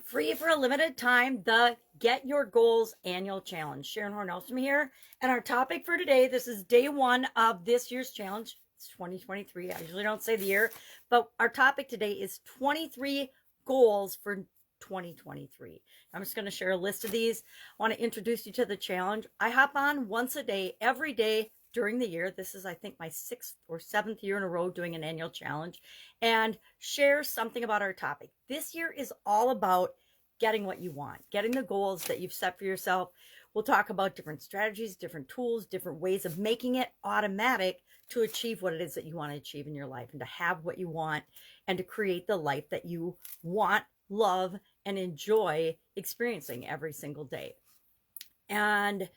Free for a limited time, the Get Your Goals Annual Challenge. Sharon Horne-Ellstrom here. And our topic for today, this is day one of this year's challenge. It's 2023. I usually don't say the year, but our topic today is 23 goals for 2023. I'm just going to share a list of these. I want to introduce you to the challenge. I hop on once a day, every day during the year. This is, I think, my 6th or 7th year in a row doing an annual challenge, and share something about our topic. This year is all about getting what you want, getting the goals that you've set for yourself. We'll talk about different strategies, different tools, different ways of making it automatic to achieve what it is that you want to achieve in your life, and to have what you want, and to create the life that you want, love, and enjoy experiencing every single day. And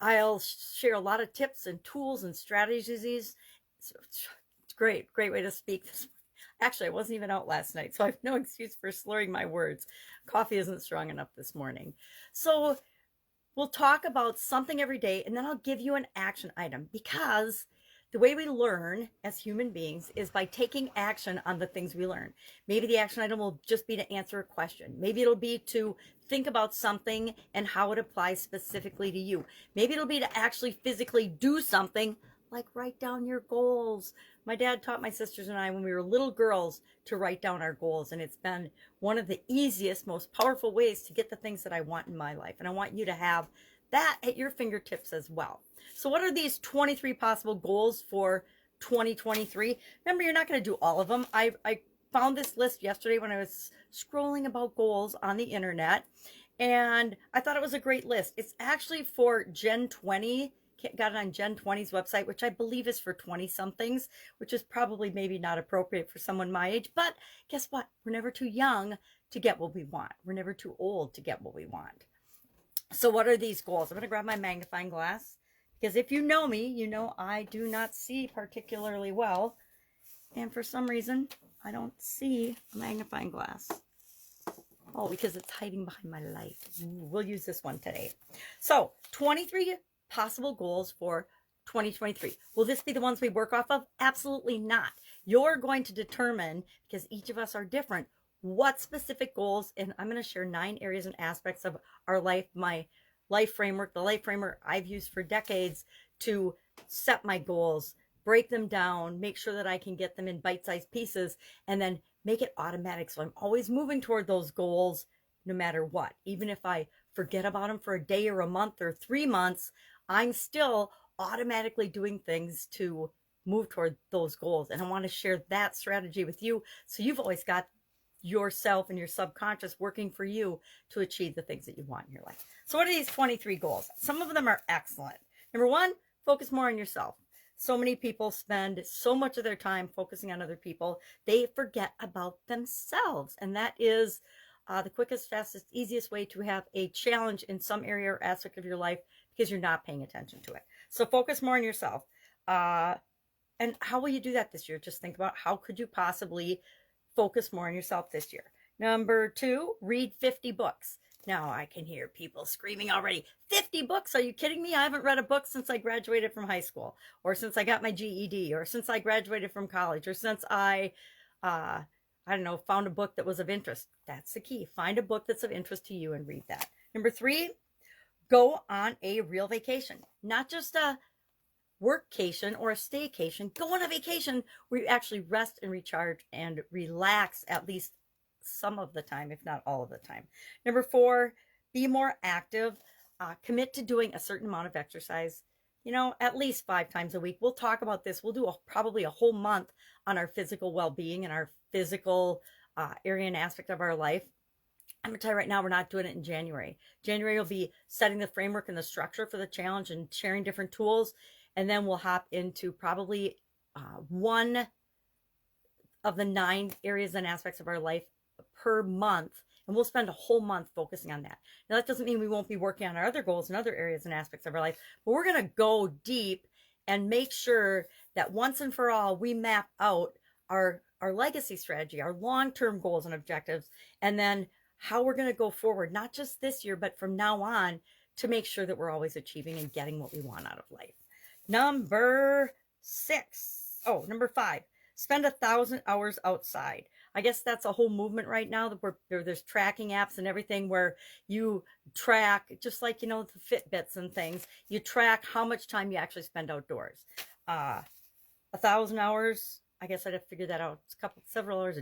I'll share a lot of tips and tools and strategies. So it's great way to speak this morning. Actually, I wasn't even out last night, so I have no excuse for slurring my words. Coffee isn't strong enough this morning. So we'll talk about something every day, and then I'll give you an action item, because the way we learn as human beings is by taking action on the things we learn. Maybe the action item will just be to answer a question. Maybe it'll be to think about something and how it applies specifically to you. Maybe it'll be to actually physically do something, like write down your goals. My dad taught my sisters and I when we were little girls to write down our goals, and it's been one of the easiest, most powerful ways to get the things that I want in my life. And I want you to have that at your fingertips as well. So what are these 23 possible goals for 2023? Remember, you're not going to do all of them. I found this list yesterday when I was scrolling about goals on the internet, and I thought it was a great list. It's actually for Gen 20. Got it on Gen 20's website, which I believe is for 20-somethings, which is probably maybe not appropriate for someone my age. But guess what? We're never too young to get what we want. We're never too old to get what we want. So what are these goals? I'm going to grab my magnifying glass, because if you know me, you know I do not see particularly well. And for some reason, I don't see a magnifying glass. Oh, because it's hiding behind my light. We'll use this one today. So 23 possible goals for 2023. Will this be the ones we work off of? Absolutely not. You're going to determine, because each of us are different, what specific goals, and I'm going to share 9 areas and aspects of our life, my life framework, the life framework I've used for decades to set my goals, break them down, make sure that I can get them in bite-sized pieces, and then make it automatic. So I'm always moving toward those goals no matter what. Even if I forget about them for a day or a month or 3 months, I'm still automatically doing things to move toward those goals. And I want to share that strategy with you, so you've always got yourself and your subconscious working for you to achieve the things that you want in your life. So what are these 23 goals? Some of them are excellent. Number 1, focus more on yourself. So many people spend so much of their time focusing on other people, they forget about themselves. And that is the quickest, fastest, easiest way to have a challenge in some area or aspect of your life, because you're not paying attention to it. So focus more on yourself. And how will you do that this year? Just think about, how could you possibly focus more on yourself this year? Number 2, read 50 books. Now I can hear people screaming already. 50 books? Are you kidding me? I haven't read a book since I graduated from high school, or since I got my GED, or since I graduated from college, or since I don't know, found a book that was of interest. That's the key. Find a book that's of interest to you and read that. Number 3, go on a real vacation. Not just a workcation or a staycation. Go on a vacation where you actually rest and recharge and relax, at least some of the time, if not all of the time. Number 4, be more active. Commit to doing a certain amount of exercise, at least 5 times a week. We'll talk about this. We'll do probably a whole month on our physical well-being and our physical area and aspect of our life. I'm going to tell you right now, we're not doing it in January. January will be setting the framework and the structure for the challenge and sharing different tools. And then we'll hop into probably one of the 9 areas and aspects of our life per month. And we'll spend a whole month focusing on that. Now, that doesn't mean we won't be working on our other goals and other areas and aspects of our life, but we're going to go deep and make sure that once and for all, we map out our legacy strategy, our long-term goals and objectives, and then how we're going to go forward, not just this year, but from now on, to make sure that we're always achieving and getting what we want out of life. Number 5, spend 1,000 hours outside. I guess that's a whole movement right now that there's tracking apps and everything where you track, just like, the Fitbits and things, you track how much time you actually spend outdoors. 1,000 hours, I guess I'd have to figure that out. It's several hours,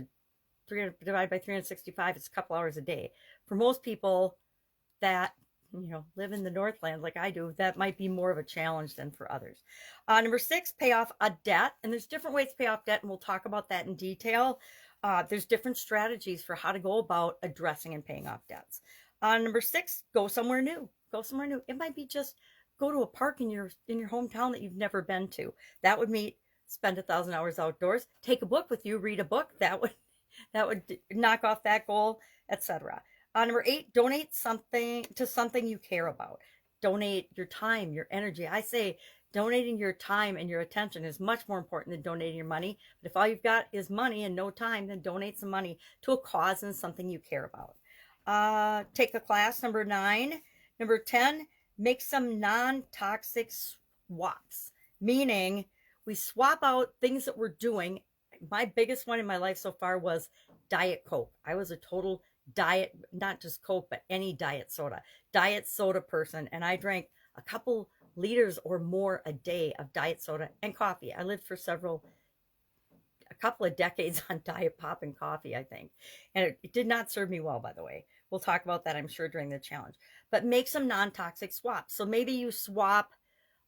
300 divided by 365, it's a couple hours a day. For most people that live in the Northland like I do, that might be more of a challenge than for others. Number 6, pay off a debt. And there's different ways to pay off debt, and we'll talk about that in detail. There's different strategies for how to go about addressing and paying off debts. Number 6, go somewhere new. Go somewhere new. It might be just go to a park in your hometown that you've never been to. That would mean spend 1,000 hours outdoors. Take a book with you. Read a book. That would knock off that goal, etc. Number 8, donate something to something you care about. Donate your time, your energy. I say donating your time and your attention is much more important than donating your money. But if all you've got is money and no time, then donate some money to a cause and something you care about. Take a class. Number 9. Number 10, make some non-toxic swaps, meaning we swap out things that we're doing. My biggest one in my life so far was Diet Coke. I was a total diet, not just Coke, but any diet soda person. And I drank a couple liters or more a day of diet soda and coffee. I lived for a couple of decades on diet pop and coffee, I think. And it did not serve me well, by the way. We'll talk about that, I'm sure, during the challenge. But make some non-toxic swaps. So maybe you swap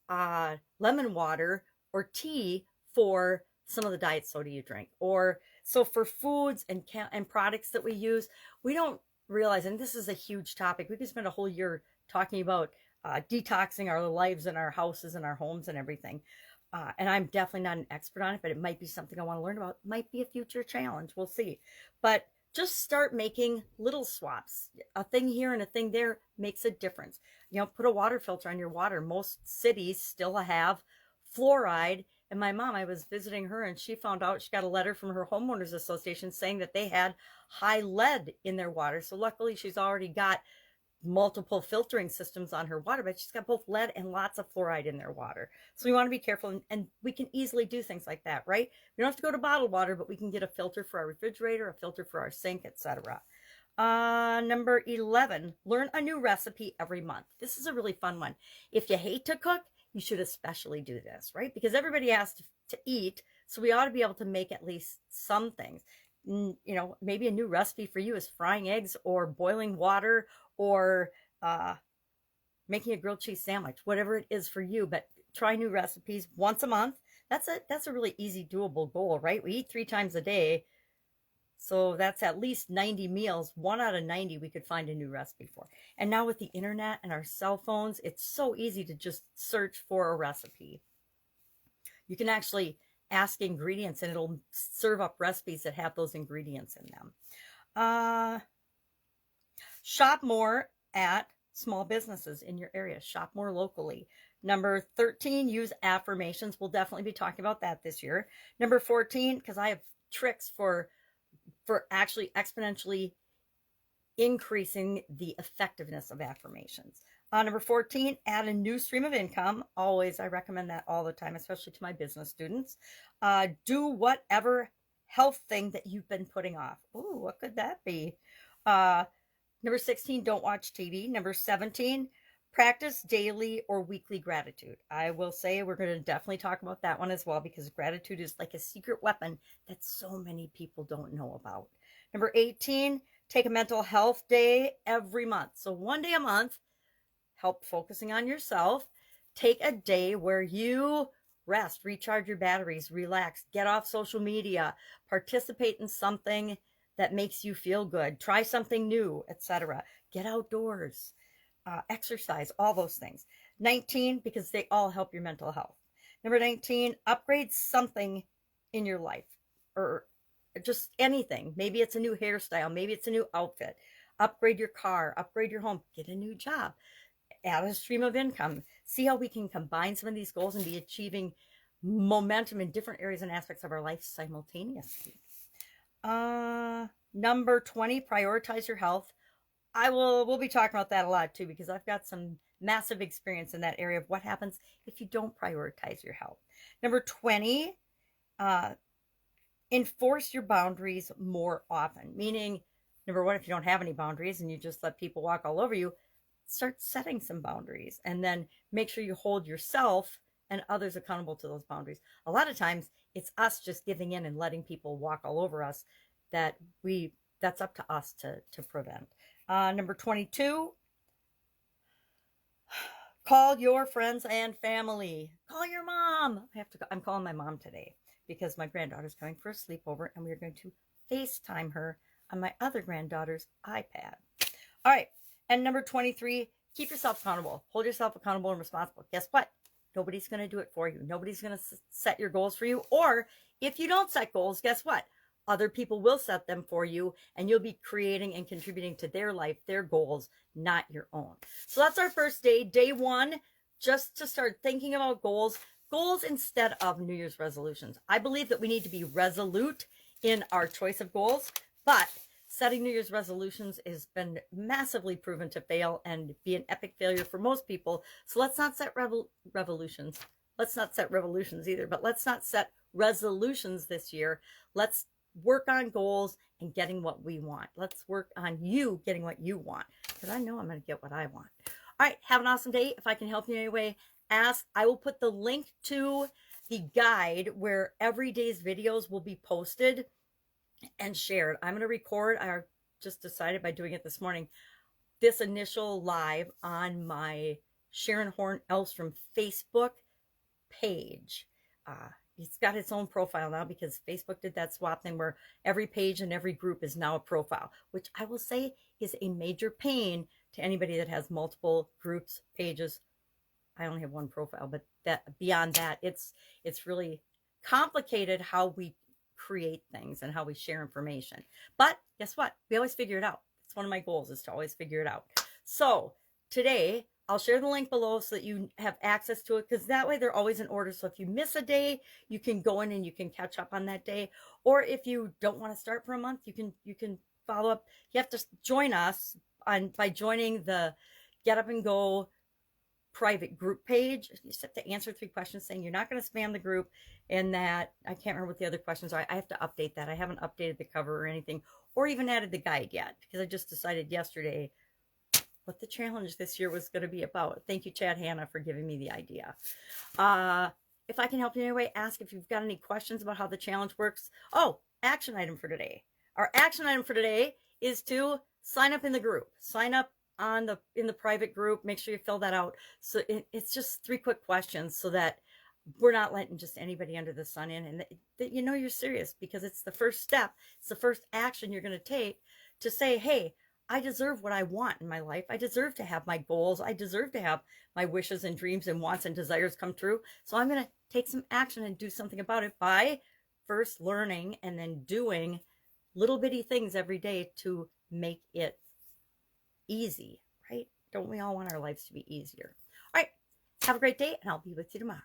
lemon water or tea for some of the diet soda you drink. Or so for foods and products that we use, we don't realize, and this is a huge topic. We could spend a whole year talking about detoxing our lives and our houses and our homes and everything. And I'm definitely not an expert on it, but it might be something I want to learn about. It might be a future challenge. We'll see. But just start making little swaps. A thing here and a thing there makes a difference. Put a water filter on your water. Most cities still have fluoride. And my mom, I was visiting her, and she found out, she got a letter from her homeowners association saying that they had high lead in their water. So luckily she's already got multiple filtering systems on her water, but she's got both lead and lots of fluoride in their water. So we want to be careful, and we can easily do things like that, right? We don't have to go to bottled water, but we can get a filter for our refrigerator, a filter for our sink, etc. Number 11, learn a new recipe every month. This is a really fun one. If you hate to cook, you should especially do this, right? Because everybody has to eat, so we ought to be able to make at least some things. Maybe a new recipe for you is frying eggs or boiling water or making a grilled cheese sandwich, whatever it is for you. But try new recipes once a month. That's a really easy, doable goal, right? We eat 3 times a day. So that's at least 90 meals. 1 out of 90 we could find a new recipe for. And now with the internet and our cell phones, it's so easy to just search for a recipe. You can actually ask ingredients and it'll serve up recipes that have those ingredients in them. Shop more at small businesses in your area. Shop more locally. Number 13, use affirmations. We'll definitely be talking about that this year. Number 14, because I have tricks for actually exponentially increasing the effectiveness of affirmations. Number 14, add a new stream of income. Always, I recommend that all the time, especially to my business students. Do whatever health thing that you've been putting off. Ooh, what could that be? Number 16, don't watch TV. Number 17, practice daily or weekly gratitude. I will say we're going to definitely talk about that one as well, because gratitude is like a secret weapon that so many people don't know about. Number 18, take a mental health day every month. So 1 day a month, help focusing on yourself. Take a day where you rest, recharge your batteries, relax, get off social media, participate in something that makes you feel good, try something new, etc. Get outdoors. Exercise, all those things. 19, because they all help your mental health. Number 19, upgrade something in your life, or just anything. Maybe it's a new hairstyle. Maybe it's a new outfit. Upgrade your car, upgrade your home, get a new job, add a stream of income. See how we can combine some of these goals and be achieving momentum in different areas and aspects of our life simultaneously. Number 20, prioritize your health. We'll be talking about that a lot too, because I've got some massive experience in that area of what happens if you don't prioritize your health. Number 20, enforce your boundaries more often. Meaning, number one, if you don't have any boundaries and you just let people walk all over you, start setting some boundaries, and then make sure you hold yourself and others accountable to those boundaries. A lot of times it's us just giving in and letting people walk all over us that's up to us to prevent. Number 22, call your friends and family. Call your mom. I'm calling my mom today because my granddaughter's coming for a sleepover and we're going to FaceTime her on my other granddaughter's iPad. All right. And number 23, keep yourself accountable. Hold yourself accountable and responsible. Guess what? Nobody's going to do it for you. Nobody's going to set your goals for you. Or if you don't set goals, guess what? Other people will set them for you, and you'll be creating and contributing to their life, their goals, not your own. So that's our first day, day one, just to start thinking about goals instead of New Year's resolutions. I believe that we need to be resolute in our choice of goals, but setting New Year's resolutions has been massively proven to fail and be an epic failure for most people. So let's not set revolutions. Let's not set revolutions either, but let's not set resolutions this year. Let's work on goals and getting what we want. Let's work on you getting what you want, because I know I'm going to get what I want. All right, have an awesome day. If I can help you in any way, ask. I will put the link to the guide where every day's videos will be posted and shared. I'm going to record, I just decided by doing it this morning, this initial live on my Sharon Horne-Ellstrom Facebook page. It's got its own profile now because Facebook did that swap thing where every page and every group is now a profile, which I will say is a major pain to anybody that has multiple groups, pages. I only have one profile, but beyond that, it's really complicated how we create things and how we share information. But guess what? We always figure it out. It's one of my goals, is to always figure it out. So today, I'll share the link below so that you have access to it, because that way they're always in order. So if you miss a day, you can go in and you can catch up on that day. Or if you don't want to start for a month, you can follow up. You have to join us by joining the Get Up and Go private group page. You just have to answer 3 questions saying you're not going to spam the group, and that I can't remember what the other questions are. I have to update that. I haven't updated the cover or anything, or even added the guide yet, because I just decided yesterday what the challenge this year was going to be about. Thank you, Chad Hannah, for giving me the idea. If I can help you in any way, ask if you've got any questions about how the challenge works. Oh, action item for today. Our action item for today is to sign up in the group. Sign up in the private group. Make sure you fill that out. So it's just 3 quick questions so that we're not letting just anybody under the sun in, and that you know you're serious, because it's the first step. It's the first action you're going to take to say, hey, I deserve what I want in my life. I deserve to have my goals. I deserve to have my wishes and dreams and wants and desires come true. So I'm going to take some action and do something about it by first learning and then doing little bitty things every day to make it easy, right? Don't we all want our lives to be easier? All right. Have a great day, and I'll be with you tomorrow.